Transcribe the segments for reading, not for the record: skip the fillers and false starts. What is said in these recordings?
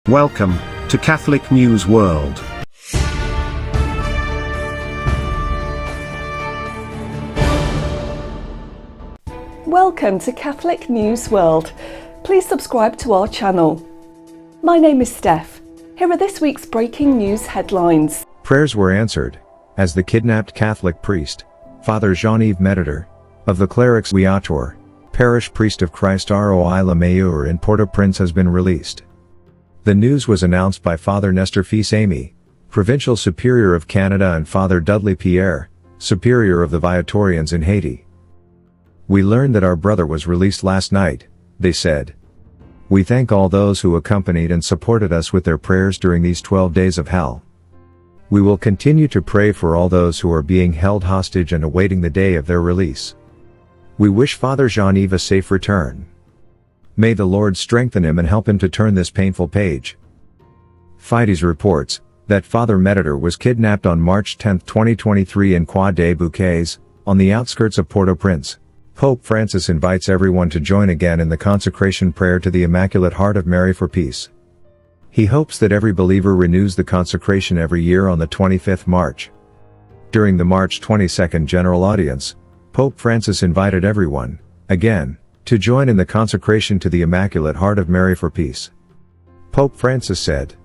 Welcome to Catholic News World. Welcome to Catholic News World. Please subscribe to our channel. My name is Steph. Here are this week's breaking news headlines. Prayers were answered, as the kidnapped Catholic priest, Father Jean-Yves Meditor, of the Clerics Viator, parish priest of Christ Roi La Meilleure in Port-au-Prince has been released. The news was announced by Father Nestor Fils-Aimé, Provincial Superior of Canada, and Father Dudley Pierre, Superior of the Viatorians in Haiti. "We learned that our brother was released last night," they said. "We thank all those who accompanied and supported us with their prayers during these 12 days of hell. We will continue to pray for all those who are being held hostage and awaiting the day of their release. We wish Father Jean-Yves a safe return. May the Lord strengthen him and help him to turn this painful page." Fides reports that Father Meditor was kidnapped on March 10, 2023 in Croix des Bouquets, on the outskirts of Port-au-Prince. Pope Francis invites everyone to join again in the consecration prayer to the Immaculate Heart of Mary for peace. He hopes that every believer renews the consecration every year on the 25th March. During the March 22 General Audience, Pope Francis invited everyone, again, to join in the consecration to the Immaculate Heart of Mary for peace. Pope Francis said,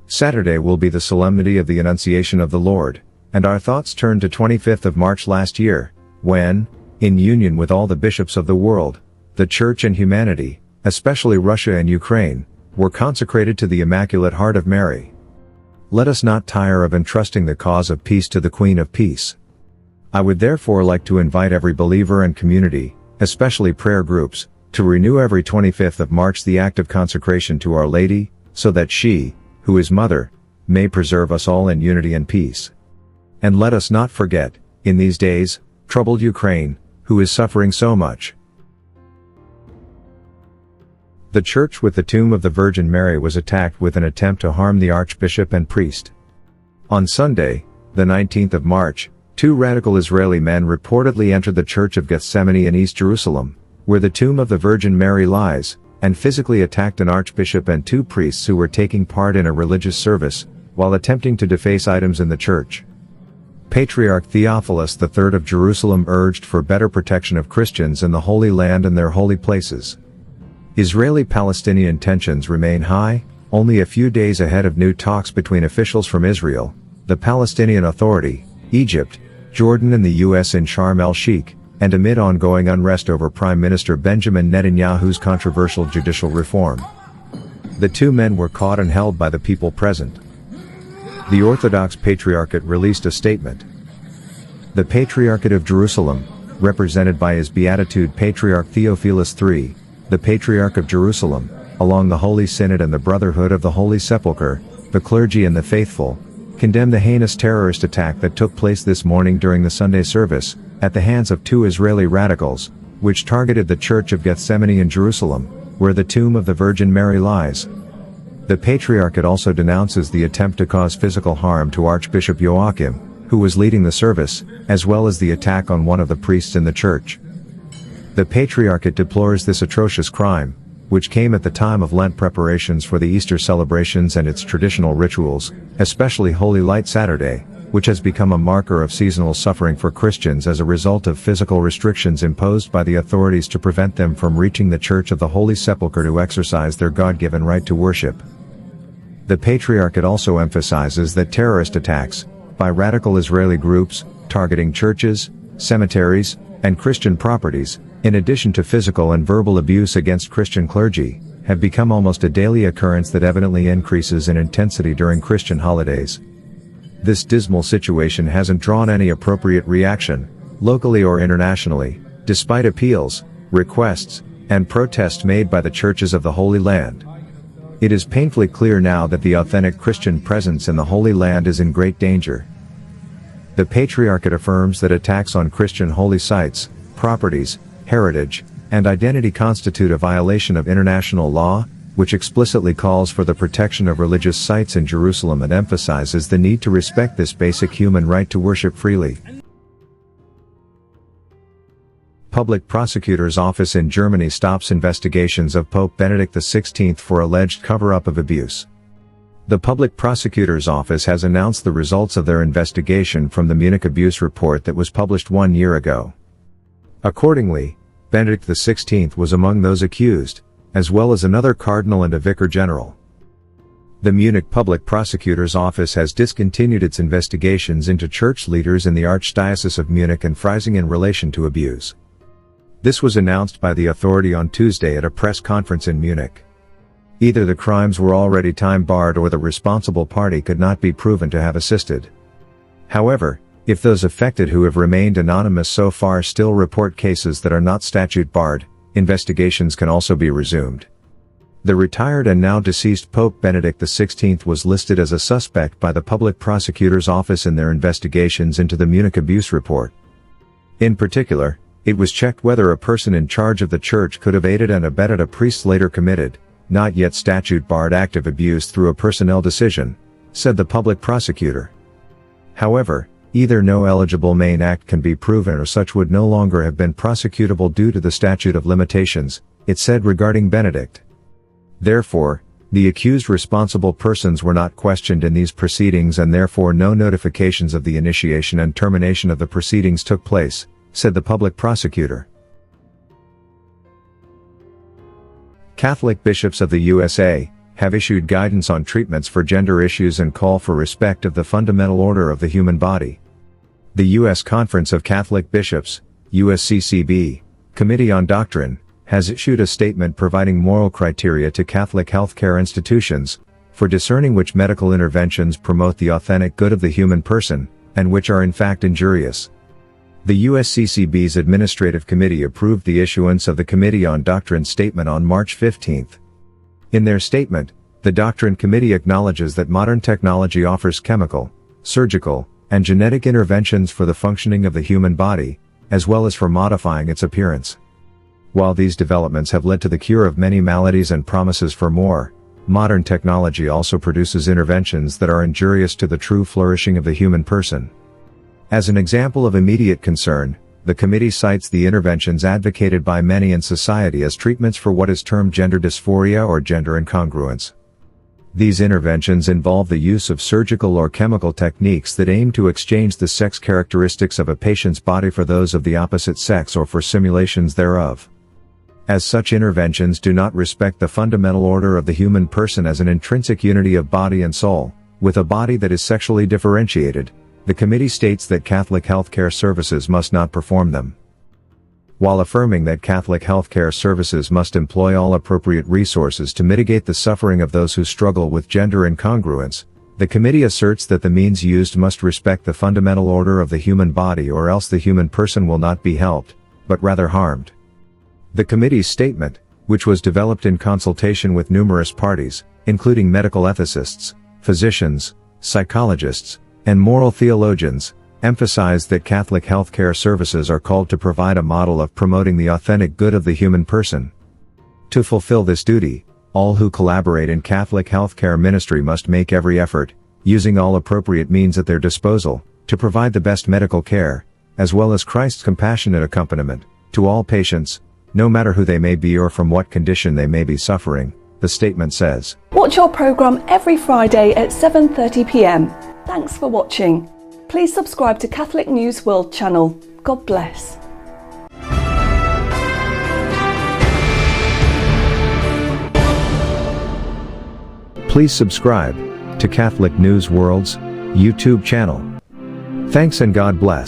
"Saturday will be the solemnity of the Annunciation of the Lord, and our thoughts turn to 25th of March last year, when, in union with all the bishops of the world, the Church and humanity, especially Russia and Ukraine, were consecrated to the Immaculate Heart of Mary. Let us not tire of entrusting the cause of peace to the Queen of Peace. I would therefore like to invite every believer and community, especially prayer groups, to renew every 25th of March the act of consecration to Our Lady, so that she, who is Mother, may preserve us all in unity and peace. And let us not forget, in these days, troubled Ukraine, who is suffering so much." The church with the tomb of the Virgin Mary was attacked with an attempt to harm the archbishop and priest. On Sunday, the 19th of March, two radical Israeli men reportedly entered the Church of Gethsemane in East Jerusalem, where the tomb of the Virgin Mary lies, and physically attacked an archbishop and two priests who were taking part in a religious service, while attempting to deface items in the church. Patriarch Theophilus III of Jerusalem urged for better protection of Christians in the Holy Land and their holy places. Israeli-Palestinian tensions remain high, only a few days ahead of new talks between officials from Israel, the Palestinian Authority, Egypt, Jordan and the U.S. in Sharm el-Sheikh, and amid ongoing unrest over Prime Minister Benjamin Netanyahu's controversial judicial reform. The two men were caught and held by the people present. The Orthodox Patriarchate released a statement. The Patriarchate of Jerusalem, represented by His Beatitude Patriarch Theophilus III, the Patriarch of Jerusalem, along the Holy Synod and the Brotherhood of the Holy Sepulchre, the clergy and the faithful, condemn the heinous terrorist attack that took place this morning during the Sunday service, at the hands of two Israeli radicals, which targeted the Church of Gethsemane in Jerusalem, where the tomb of the Virgin Mary lies. The Patriarchate also denounces the attempt to cause physical harm to Archbishop Joachim, who was leading the service, as well as the attack on one of the priests in the church. The Patriarchate deplores this atrocious crime, which came at the time of Lent preparations for the Easter celebrations and its traditional rituals, especially Holy Light Saturday, which has become a marker of seasonal suffering for Christians as a result of physical restrictions imposed by the authorities to prevent them from reaching the Church of the Holy Sepulchre to exercise their God-given right to worship. The Patriarchate also emphasizes that terrorist attacks, by radical Israeli groups, targeting churches, cemeteries, and Christian properties, in addition to physical and verbal abuse against Christian clergy, have become almost a daily occurrence that evidently increases in intensity during Christian holidays. This dismal situation hasn't drawn any appropriate reaction, locally or internationally, despite appeals, requests, and protests made by the churches of the Holy Land. It is painfully clear now that the authentic Christian presence in the Holy Land is in great danger. The Patriarchate affirms that attacks on Christian holy sites, properties, heritage, and identity constitute a violation of international law, which explicitly calls for the protection of religious sites in Jerusalem and emphasizes the need to respect this basic human right to worship freely. Public Prosecutor's Office in Germany stops investigations of Pope Benedict XVI for alleged cover-up of abuse. The Public Prosecutor's Office has announced the results of their investigation from the Munich abuse report that was published 1 year ago. Accordingly, Benedict XVI was among those accused, as well as another cardinal and a vicar general. The Munich Public Prosecutor's Office has discontinued its investigations into church leaders in the Archdiocese of Munich and Freising in relation to abuse. This was announced by the authority on Tuesday at a press conference in Munich. Either the crimes were already time-barred or the responsible party could not be proven to have assisted. However, if those affected who have remained anonymous so far still report cases that are not statute-barred, investigations can also be resumed. The retired and now deceased Pope Benedict XVI was listed as a suspect by the Public Prosecutor's Office in their investigations into the Munich abuse report. In particular, it was checked whether a person in charge of the church could have aided and abetted a priest later committed, not yet statute-barred act of abuse through a personnel decision, said the public prosecutor. However, either no eligible main act can be proven or such would no longer have been prosecutable due to the statute of limitations, it said regarding Benedict. Therefore, the accused responsible persons were not questioned in these proceedings and therefore no notifications of the initiation and termination of the proceedings took place, said the public prosecutor. Catholic bishops of the USA have issued guidance on treatments for gender issues and call for respect of the fundamental order of the human body. The U.S. Conference of Catholic Bishops, USCCB, Committee on Doctrine, has issued a statement providing moral criteria to Catholic healthcare institutions for discerning which medical interventions promote the authentic good of the human person, and which are in fact injurious. The USCCB's Administrative Committee approved the issuance of the Committee on Doctrine statement on March 15. In their statement, the Doctrine Committee acknowledges that modern technology offers chemical, surgical, and genetic interventions for the functioning of the human body, as well as for modifying its appearance. While these developments have led to the cure of many maladies and promises for more, modern technology also produces interventions that are injurious to the true flourishing of the human person. As an example of immediate concern, the committee cites the interventions advocated by many in society as treatments for what is termed gender dysphoria or gender incongruence. These interventions involve the use of surgical or chemical techniques that aim to exchange the sex characteristics of a patient's body for those of the opposite sex or for simulations thereof. As such interventions do not respect the fundamental order of the human person as an intrinsic unity of body and soul, with a body that is sexually differentiated, the committee states that Catholic healthcare services must not perform them. While affirming that Catholic healthcare services must employ all appropriate resources to mitigate the suffering of those who struggle with gender incongruence, the committee asserts that the means used must respect the fundamental order of the human body or else the human person will not be helped, but rather harmed. The committee's statement, which was developed in consultation with numerous parties, including medical ethicists, physicians, psychologists, and moral theologians, emphasized that Catholic healthcare services are called to provide a model of promoting the authentic good of the human person. To fulfill this duty, all who collaborate in Catholic healthcare ministry must make every effort, using all appropriate means at their disposal, to provide the best medical care, as well as Christ's compassionate accompaniment, to all patients, no matter who they may be or from what condition they may be suffering, the statement says. Watch our programme every Friday at 7:30 p.m. Thanks for watching. Please subscribe to Catholic News World channel. God bless. Please subscribe to Catholic News World's YouTube channel. Thanks and God bless.